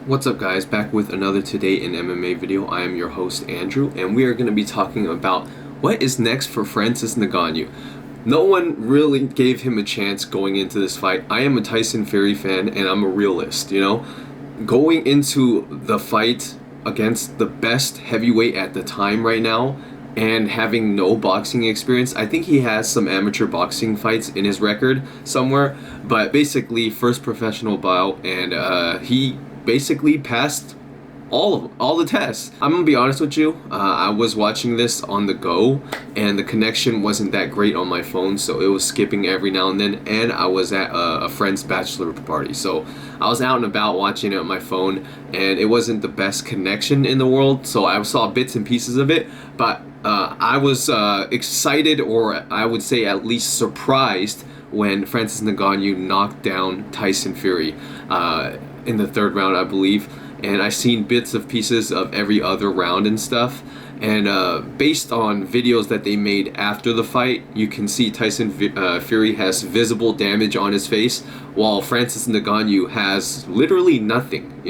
What's up guys, back with another Today in MMA video. I am your host Andrew, and we are going to be talking about what is next for Francis Ngannou. No one really gave him a chance going into this fight. I am a Tyson Fury fan and I'm a realist, Going into the fight against the best heavyweight at the time right now and having no boxing experience. I think he has some amateur boxing fights in his record somewhere, but basically first professional bout, and he basically passed all the tests. I'm gonna be honest with you, I was watching this on the go and the connection wasn't that great on my phone, so it was skipping every now and then, and I was at a friend's bachelor party, so I was out and about watching it on my phone and it wasn't the best connection in the world, so I saw bits and pieces of it, but I was excited, or I would say at least surprised, when Francis Ngannou knocked down Tyson Fury in the third round, I believe. And I seen bits of pieces of every other round and stuff. And based on videos that they made after the fight, you can see Tyson Fury has visible damage on his face, while Francis Ngannou has literally nothing,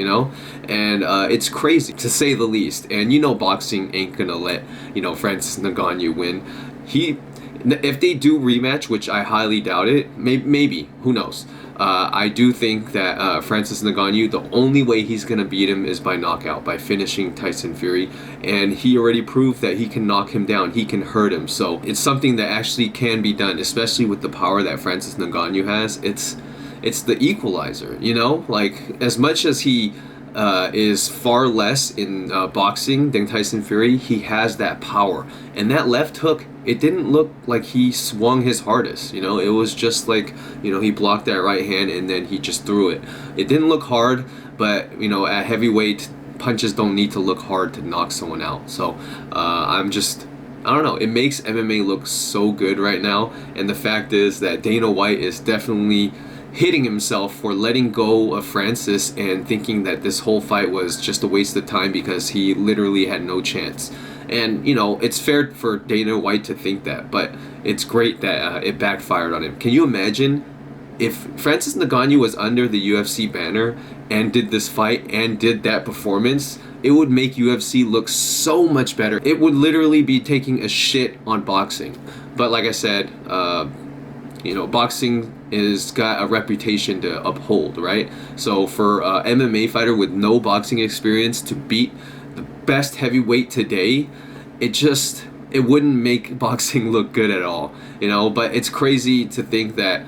And it's crazy, to say the least. And boxing ain't gonna let, Francis Ngannou win. If they do rematch, which I highly doubt it, maybe, who knows? I do think that Francis Ngannou, the only way he's going to beat him is by knockout, by finishing Tyson Fury. And he already proved that he can knock him down, he can hurt him. So it's something that actually can be done, especially with the power that Francis Ngannou has. It's the equalizer, Like, as much as he is far less in boxing than Tyson Fury, he has that power. And that left hook, it didn't look like he swung his hardest, It was just like, he blocked that right hand and then he just threw it. It didn't look hard, but, at heavyweight, punches don't need to look hard to knock someone out. So I don't know, it makes MMA look so good right now. And the fact is that Dana White is definitely hitting himself for letting go of Francis and thinking that this whole fight was just a waste of time because he literally had no chance. And, it's fair for Dana White to think that, but it's great that it backfired on him. Can you imagine if Francis Ngannou was under the UFC banner and did this fight and did that performance? It would make UFC look so much better. It would literally be taking a shit on boxing. But like I said, boxing is got a reputation to uphold, right? So for an MMA fighter with no boxing experience to beat the best heavyweight today, it wouldn't make boxing look good at all, But it's crazy to think that,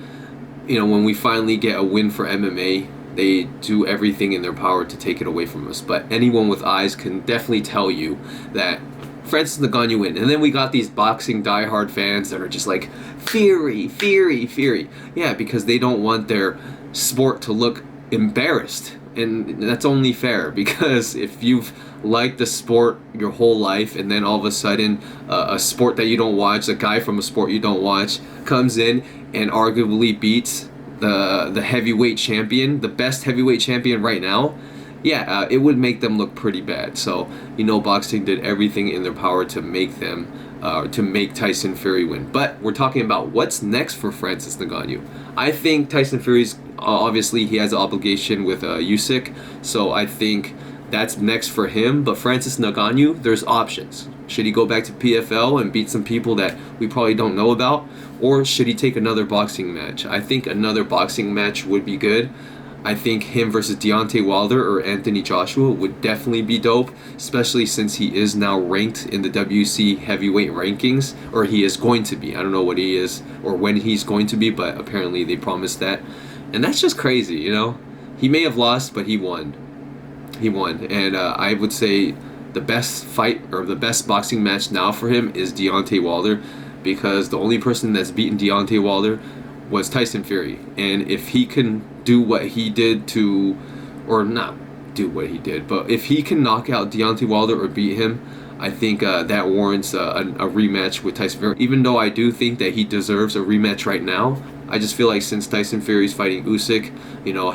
when we finally get a win for MMA, they do everything in their power to take it away from us. But anyone with eyes can definitely tell you that Francis Ngannou win. And then we got these boxing diehard fans that are just like, Fury, Fury, Fury. Yeah, because they don't want their sport to look embarrassed. And that's only fair, because if you've liked the sport your whole life and then all of a sudden a sport that you don't watch, a guy from a sport you don't watch, comes in and arguably beats the heavyweight champion, the best heavyweight champion right now, yeah, it would make them look pretty bad. So, boxing did everything in their power to make Tyson Fury win. But we're talking about what's next for Francis Ngannou. I think Tyson Fury's, obviously he has an obligation with Usyk, so I think that's next for him. But Francis Ngannou, there's options. Should he go back to PFL and beat some people that we probably don't know about? Or should he take another boxing match? I think another boxing match would be good. I think him versus Deontay Wilder or Anthony Joshua would definitely be dope, especially since he is now ranked in the WC heavyweight rankings, or he is going to be. I don't know what he is or when he's going to be, but apparently they promised that. And that's just crazy, He may have lost, but he won. He won. And I would say the best fight or the best boxing match now for him is Deontay Wilder, because the only person that's beaten Deontay Wilder was Tyson Fury. And if he can do what he did or not do what he did, but if he can knock out Deontay Wilder or beat him, I think that warrants a rematch with Tyson Fury. Even though I do think that he deserves a rematch right now, I just feel like since Tyson Fury's fighting Usyk,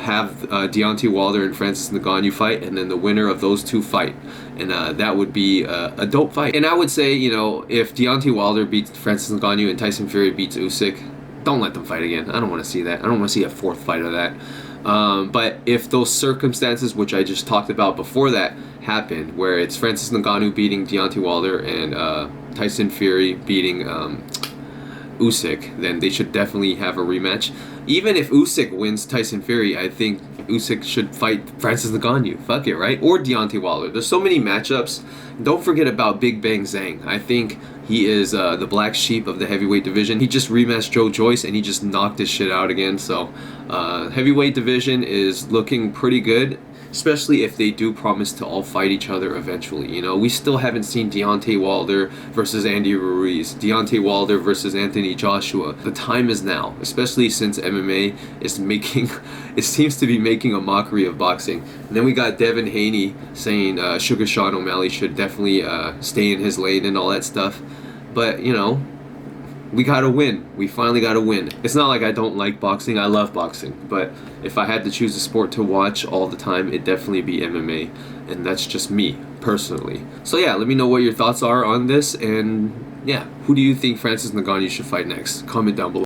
have Deontay Wilder and Francis Ngannou fight, and then the winner of those two fight. And that would be a dope fight. And I would say, if Deontay Wilder beats Francis Ngannou and Tyson Fury beats Usyk, don't let them fight again. I don't want to see that. I don't want to see a fourth fight of that. But if those circumstances, which I just talked about before that, happened, where it's Francis Ngannou beating Deontay Wilder and Tyson Fury beating Usyk, then they should definitely have a rematch. Even if Usyk wins Tyson Fury, I think Usyk should fight Francis Ngannou. Fuck it, right? Or Deontay Wilder. There's so many matchups. Don't forget about Big Bang Zhang. I think he is the black sheep of the heavyweight division. He just rematched Joe Joyce and he just knocked his shit out again. So heavyweight division is looking pretty good, especially if they do promise to all fight each other eventually. You know, we still haven't seen Deontay Wilder versus Andy Ruiz, Deontay Wilder versus Anthony Joshua. The time is now, especially since MMA is making, it seems to be making a mockery of boxing. And then we got Devin Haney saying Sugar Sean O'Malley should definitely stay in his lane and all that stuff. But, you know, we gotta win. We finally gotta win. It's not like I don't like boxing. I love boxing. But if I had to choose a sport to watch all the time, it'd definitely be MMA. And that's just me, personally. So yeah, let me know what your thoughts are on this. And yeah, who do you think Francis Ngannou should fight next? Comment down below.